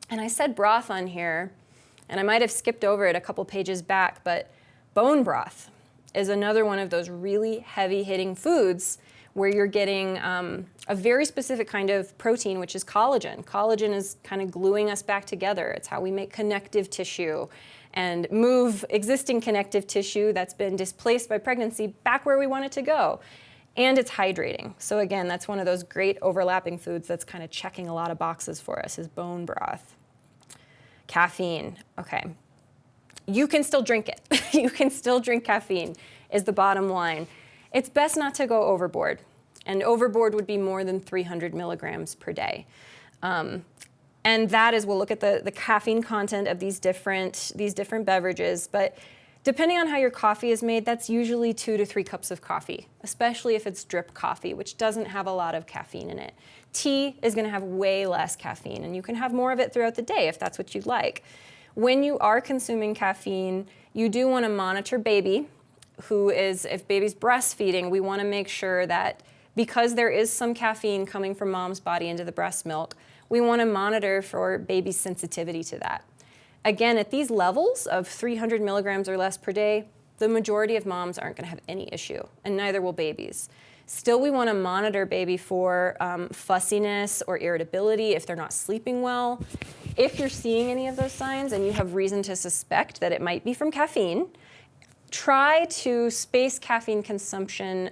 And I said broth on here, and I might have skipped over it a couple pages back, but bone broth is another one of those really heavy-hitting foods where you're getting a very specific kind of protein, which is collagen. Collagen is kind of gluing us back together. It's how we make connective tissue and move existing connective tissue that's been displaced by pregnancy back where we want it to go. And it's hydrating. So again, that's one of those great overlapping foods that's kind of checking a lot of boxes for us, is bone broth. Caffeine, okay. You can still drink it. You can still drink caffeine, is the bottom line. It's best not to go overboard. And overboard would be more than 300 milligrams per day. And that is, we'll look at the caffeine content of these different beverages, but depending on how your coffee is made, that's usually 2 to 3 cups of coffee, especially if it's drip coffee, which doesn't have a lot of caffeine in it. Tea is going to have way less caffeine, and you can have more of it throughout the day if that's what you'd like. When you are consuming caffeine, you do want to monitor baby, if baby's breastfeeding, we want to make sure that because there is some caffeine coming from mom's body into the breast milk, we want to monitor for baby's sensitivity to that. Again, at these levels of 300 milligrams or less per day, the majority of moms aren't going to have any issue, and neither will babies. Still, we want to monitor baby for fussiness or irritability if they're not sleeping well. If you're seeing any of those signs and you have reason to suspect that it might be from caffeine, try to space caffeine consumption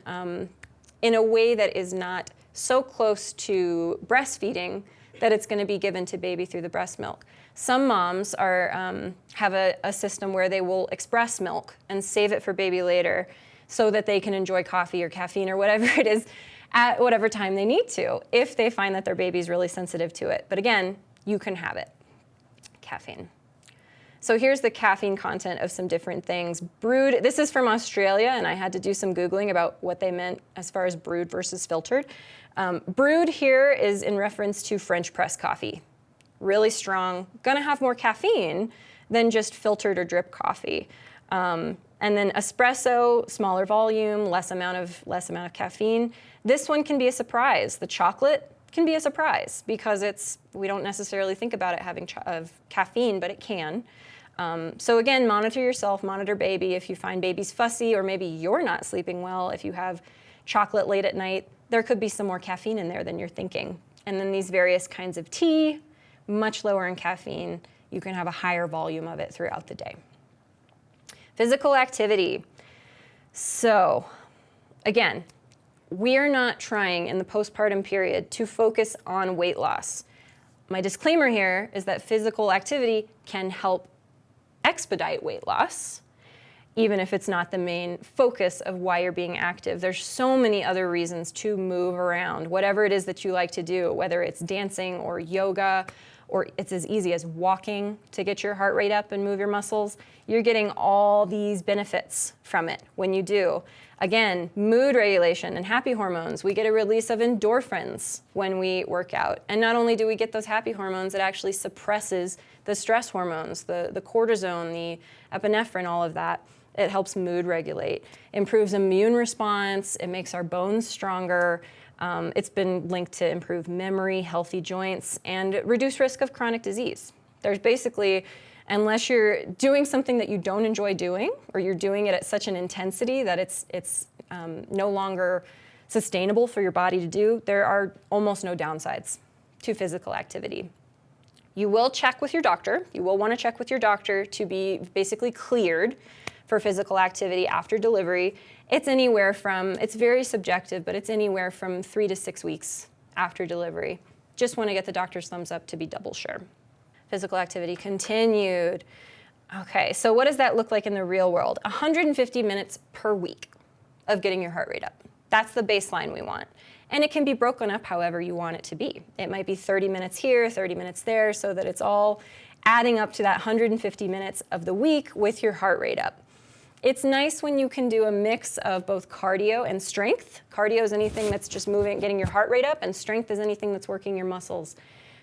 in a way that is not so close to breastfeeding that it's going to be given to baby through the breast milk. Some moms have a system where they will express milk and save it for baby later so that they can enjoy coffee or caffeine or whatever it is at whatever time they need to, if they find that their baby's really sensitive to it. But again, you can have it. Caffeine. So here's the caffeine content of some different things. Brewed, this is from Australia, and I had to do some Googling about what they meant as far as brewed versus filtered. Brewed here is in reference to French press coffee. Really strong, gonna have more caffeine than just filtered or drip coffee. And then espresso, smaller volume, less amount of caffeine. This one can be a surprise. The chocolate can be a surprise because we don't necessarily think about it having caffeine, but it can. So again, monitor yourself, monitor baby. If you find baby's fussy or maybe you're not sleeping well, if you have chocolate late at night, there could be some more caffeine in there than you're thinking. And then these various kinds of tea, much lower in caffeine. You can have a higher volume of it throughout the day. Physical activity. So again, we are not trying in the postpartum period to focus on weight loss. My disclaimer here is that physical activity can help expedite weight loss, even if it's not the main focus of why you're being active. There's so many other reasons to move around, whatever it is that you like to do, whether it's dancing or yoga, or it's as easy as walking to get your heart rate up and move your muscles. You're getting all these benefits from it when you do. Again, mood regulation and happy hormones. We get a release of endorphins when we work out. And not only do we get those happy hormones, it actually suppresses the stress hormones, the cortisone, the epinephrine, all of that. It helps mood regulate, improves immune response, it makes our bones stronger. It's been linked to improve memory, healthy joints, and reduce risk of chronic disease. There's basically, unless you're doing something that you don't enjoy doing, or you're doing it at such an intensity that it's no longer sustainable for your body to do, there are almost no downsides to physical activity. You will check with your doctor. You will want to check with your doctor to be basically cleared for physical activity after delivery. It's very subjective, but it's anywhere from 3 to 6 weeks after delivery. Just want to get the doctor's thumbs up to be double sure. Physical activity continued. Okay, so what does that look like in the real world? 150 minutes per week of getting your heart rate up. That's the baseline we want. And it can be broken up however you want it to be. It might be 30 minutes here, 30 minutes there, so that it's all adding up to that 150 minutes of the week with your heart rate up. It's nice when you can do a mix of both cardio and strength. Cardio is anything that's just moving, getting your heart rate up, and strength is anything that's working your muscles.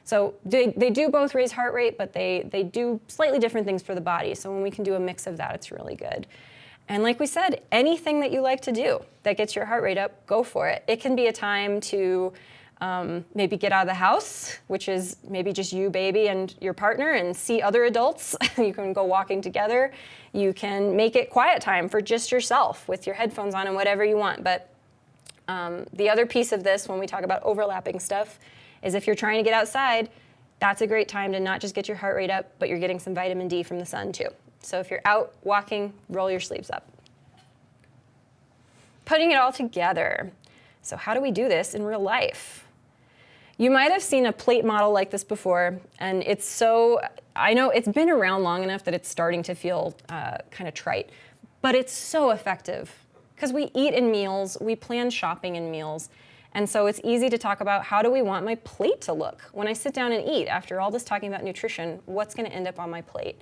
So they do both raise heart rate, but they do slightly different things for the body. So when we can do a mix of that, it's really good. And like we said, anything that you like to do that gets your heart rate up, go for it. It can be a time to maybe get out of the house, which is maybe just you, baby, and your partner, and see other adults. You can go walking together. You can make it quiet time for just yourself with your headphones on and whatever you want. But the other piece of this, when we talk about overlapping stuff, is if you're trying to get outside, that's a great time to not just get your heart rate up, but you're getting some vitamin D from the sun too. So if you're out walking, roll your sleeves up. Putting it all together. So how do we do this in real life? You might have seen a plate model like this before, and I know it's been around long enough that it's starting to feel kind of trite, but it's so effective because we eat in meals, we plan shopping in meals, and so it's easy to talk about how do we want my plate to look when I sit down and eat. After all this talking about nutrition, what's going to end up on my plate?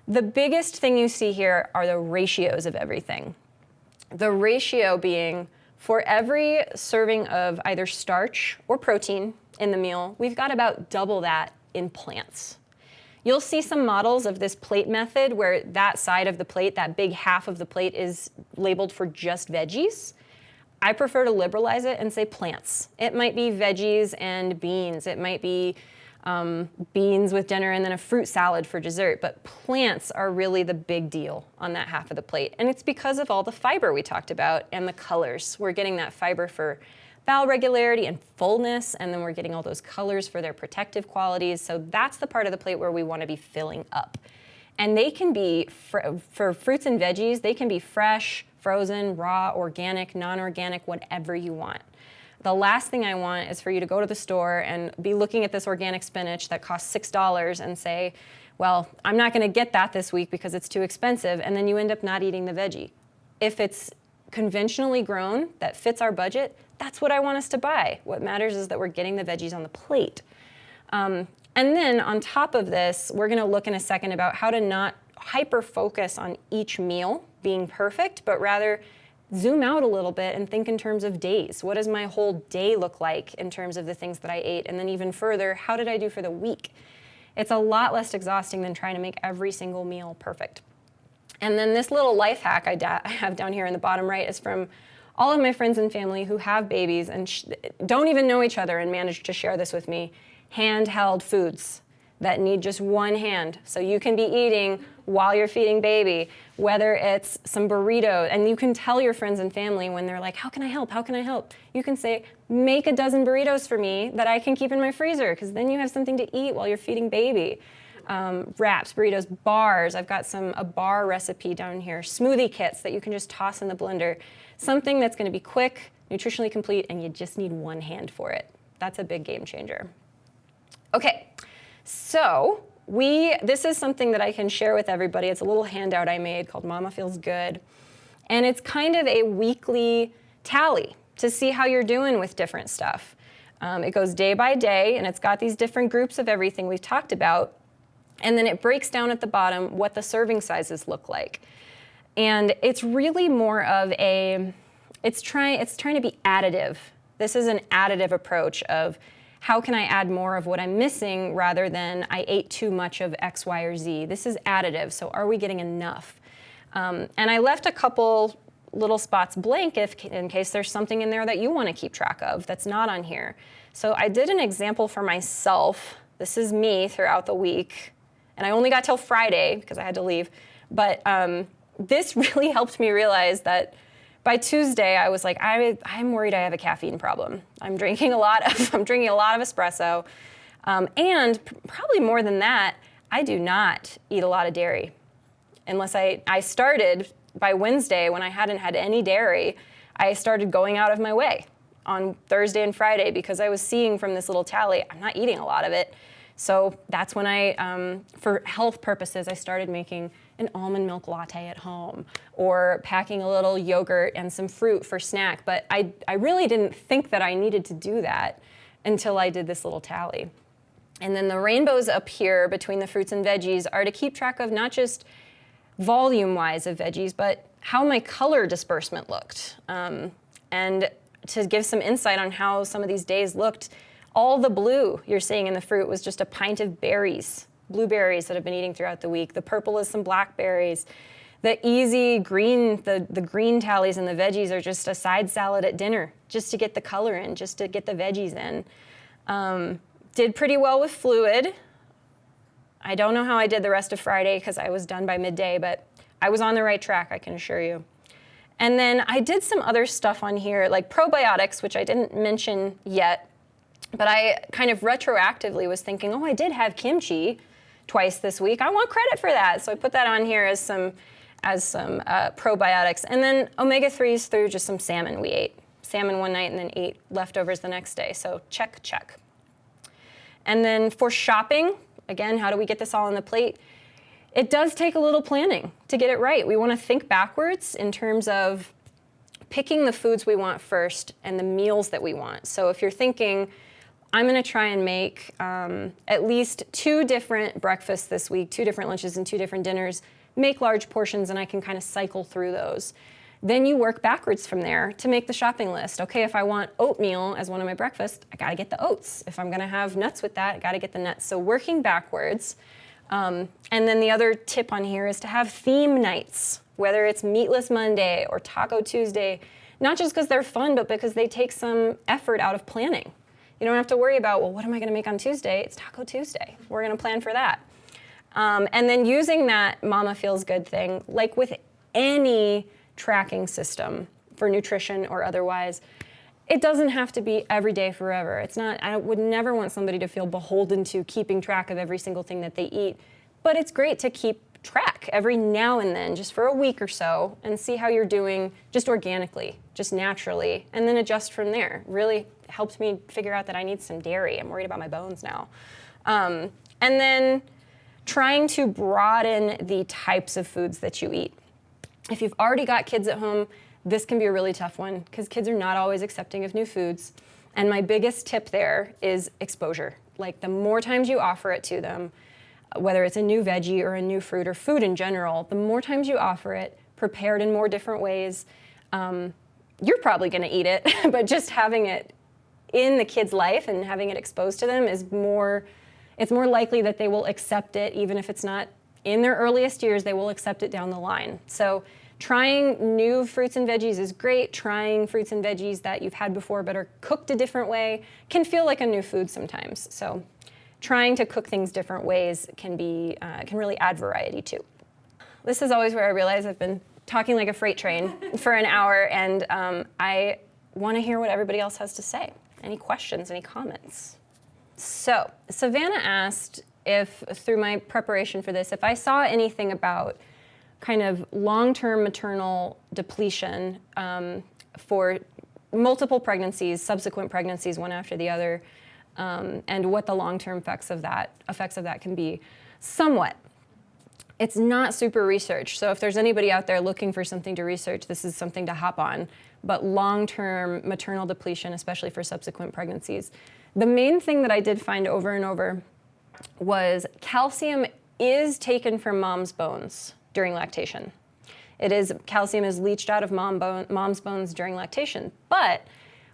The biggest thing you see here are the ratios of everything. The ratio being, for every serving of either starch or protein in the meal, we've got about double that in plants. You'll see some models of this plate method where that side of the plate, that big half of the plate, is labeled for just veggies. I prefer to liberalize it and say plants. It might be veggies and beans. It might be beans with dinner and then a fruit salad for dessert, but plants are really the big deal on that half of the plate. And it's because of all the fiber we talked about and the colors. We're getting that fiber for bowel regularity and fullness, and then we're getting all those colors for their protective qualities. So that's the part of the plate where we want to be filling up. And they can be, for fruits and veggies, they can be fresh, frozen, raw, organic, non-organic, whatever you want. The last thing I want is for you to go to the store and be looking at this organic spinach that costs $6 and say, well, I'm not going to get that this week because it's too expensive, and then you end up not eating the veggie. If it's conventionally grown that fits our budget, that's what I want us to buy. What matters is that we're getting the veggies on the plate. And And then on top of this, we're gonna look in a second about how to not hyper-focus on each meal being perfect, but rather zoom out a little bit and think in terms of days. What does my whole day look like in terms of the things that I ate? And then even further, how did I do for the week? It's a lot less exhausting than trying to make every single meal perfect. And then this little life hack I have down here in the bottom right is from all of my friends and family who have babies and don't even know each other and manage to share this with me. Handheld foods that need just one hand. So you can be eating while you're feeding baby, whether it's some burrito, and you can tell your friends and family when they're like, how can I help? How can I help? You can say, make a dozen burritos for me that I can keep in my freezer, because then you have something to eat while you're feeding baby. Wraps, burritos, bars. I've got a bar recipe down here. Smoothie kits that you can just toss in the blender. Something that's gonna be quick, nutritionally complete, and you just need one hand for it. That's a big game changer. Okay, so this is something that I can share with everybody. It's a little handout I made called Mama Feels Good. And it's kind of a weekly tally to see how you're doing with different stuff. It goes day by day, and it's got these different groups of everything we've talked about. And then it breaks down at the bottom what the serving sizes look like. And it's really more of it's trying to be additive. This is an additive approach of how can I add more of what I'm missing rather than I ate too much of X, Y, or Z. This is additive, so are we getting enough? And I left a couple little spots blank in case there's something in there that you want to keep track of that's not on here. So I did an example for myself. This is me throughout the week. And I only got till Friday because I had to leave. But this really helped me realize that by Tuesday, I was like, I'm worried I have a caffeine problem. I'm drinking a lot of espresso. And probably more than that, I do not eat a lot of dairy. Unless I started by Wednesday when I hadn't had any dairy, I started going out of my way on Thursday and Friday because I was seeing from this little tally, I'm not eating a lot of it. So that's when for health purposes, I started making an almond milk latte at home or packing a little yogurt and some fruit for snack. But I really didn't think that I needed to do that until I did this little tally. And then the rainbows up here between the fruits and veggies are to keep track of not just volume-wise of veggies, but how my color disbursement looked. And to give some insight on how some of these days looked, all the blue you're seeing in the fruit was just a pint of berries, blueberries that I've been eating throughout the week. The purple is some blackberries. The easy green, the green tallies and the veggies are just a side salad at dinner, just to get the color in, just to get the veggies in. Did pretty well with fluid. I don't know how I did the rest of Friday because I was done by midday, but I was on the right track, I can assure you. And then I did some other stuff on here, like probiotics, which I didn't mention yet. But I kind of retroactively was thinking, I did have kimchi twice this week. I want credit for that. So I put that on here as some probiotics. And then omega-3s through just some salmon we ate. Salmon one night and then ate leftovers the next day. So check. And then for shopping, again, how do we get this all on the plate? It does take a little planning to get it right. We want to think backwards in terms of picking the foods we want first and the meals that we want. So if you're thinking, I'm going to try and make at least 2 different breakfasts this week, 2 different lunches and 2 different dinners, make large portions and I can kind of cycle through those. Then you work backwards from there to make the shopping list. Okay, if I want oatmeal as one of my breakfasts, I got to get the oats. If I'm going to have nuts with that, I got to get the nuts. So working backwards. And then the other tip on here is to have theme nights, whether it's Meatless Monday or Taco Tuesday, not just because they're fun, but because they take some effort out of planning. You don't have to worry about, what am I going to make on Tuesday? It's Taco Tuesday. We're going to plan for that. And then using that Mama Feels Good thing, like with any tracking system for nutrition or otherwise, it doesn't have to be every day forever. It's not, I would never want somebody to feel beholden to keeping track of every single thing that they eat, but it's great to keep track every now and then, just for a week or so, and see how you're doing just organically, just naturally, and then adjust from there. Really helped me figure out that I need some dairy. I'm worried about my bones now. And then trying to broaden the types of foods that you eat. If you've already got kids at home, this can be a really tough one because kids are not always accepting of new foods. And my biggest tip there is exposure. like the more times you offer it to them, whether it's a new veggie or a new fruit or food in general, the more times you offer it, prepared in more different ways, you're probably going to eat it, but just having it in the kid's life and having it exposed to them it's more likely that they will accept it, even if it's not in their earliest years, they will accept it down the line. So trying new fruits and veggies is great. Trying fruits and veggies that you've had before but are cooked a different way can feel like a new food sometimes. So trying to cook things different ways can really add variety too. This is always where I realize I've been talking like a freight train for an hour, and I want to hear what everybody else has to say. Any questions, any comments? So Savannah asked if, through my preparation for this, if I saw anything about kind of long-term maternal depletion for multiple pregnancies, subsequent pregnancies, one after the other, and what the long-term effects of that can be. Somewhat. It's not super researched, so if there's anybody out there looking for something to research, this is something to hop on. But long-term maternal depletion, especially for subsequent pregnancies. The main thing that I did find over and over was calcium is taken from mom's bones during lactation. Calcium is leached out of mom's bones during lactation, but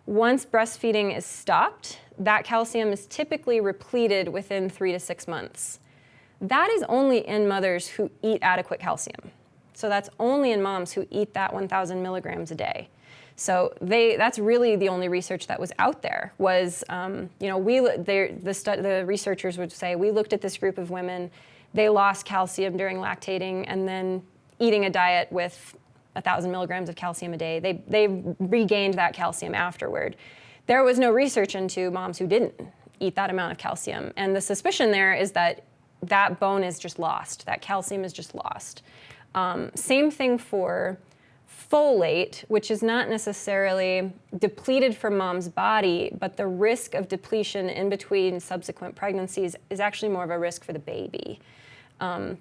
once breastfeeding is stopped, that calcium is typically repleted within 3 to 6 months. That is only in mothers who eat adequate calcium. So that's only in moms who eat that 1,000 milligrams a day. So that's really the only research that was out there. Was the researchers would say, we looked at this group of women, they lost calcium during lactating and then eating a diet with 1,000 milligrams of calcium a day. They regained that calcium afterward. There was no research into moms who didn't eat that amount of calcium. And the suspicion there is that that bone is just lost, that calcium is just lost. Same thing for folate, which is not necessarily depleted from mom's body, but the risk of depletion in between subsequent pregnancies is actually more of a risk for the baby.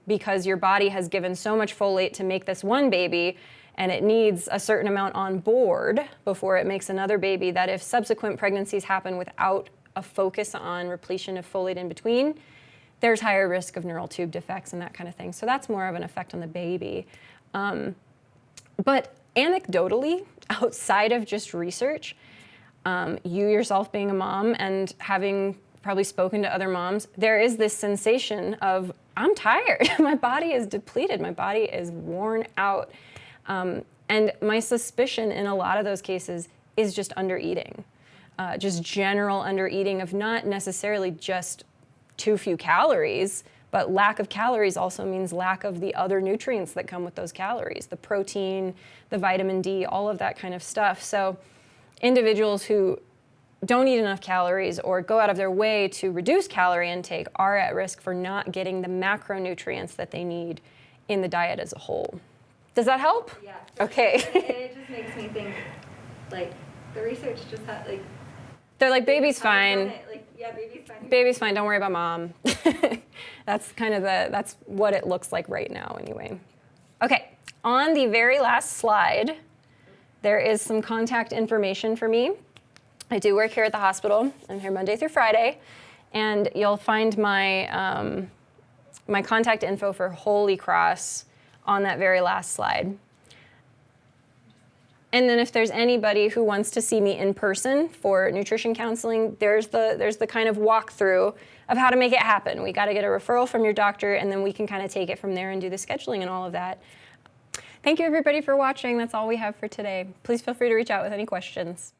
Because your body has given so much folate to make this one baby, and it needs a certain amount on board before it makes another baby, that if subsequent pregnancies happen without a focus on repletion of folate in between, there's higher risk of neural tube defects and that kind of thing. So that's more of an effect on the baby. But anecdotally, outside of just research, you yourself being a mom and having probably spoken to other moms, there is this sensation of, I'm tired. My body is depleted. My body is worn out. And my suspicion in a lot of those cases is just undereating. Just general undereating of not necessarily just too few calories, but lack of calories also means lack of the other nutrients that come with those calories, the protein, the vitamin D, all of that kind of stuff. So individuals who don't eat enough calories or go out of their way to reduce calorie intake are at risk for not getting the macronutrients that they need in the diet as a whole. Does that help? Yeah. Okay. It just makes me think, like, the research just had, like... They're like, baby's fine. Yeah, baby's fine. Baby's fine, don't worry about mom. That's what it looks like right now anyway. Okay, on the very last slide, there is some contact information for me. I do work here at the hospital. I'm here Monday through Friday, and you'll find my, my contact info for Holy Cross on that very last slide. And then if there's anybody who wants to see me in person for nutrition counseling, there's the kind of walkthrough of how to make it happen. We got to get a referral from your doctor, and then we can kind of take it from there and do the scheduling and all of that. Thank you everybody for watching. That's all we have for today. Please feel free to reach out with any questions.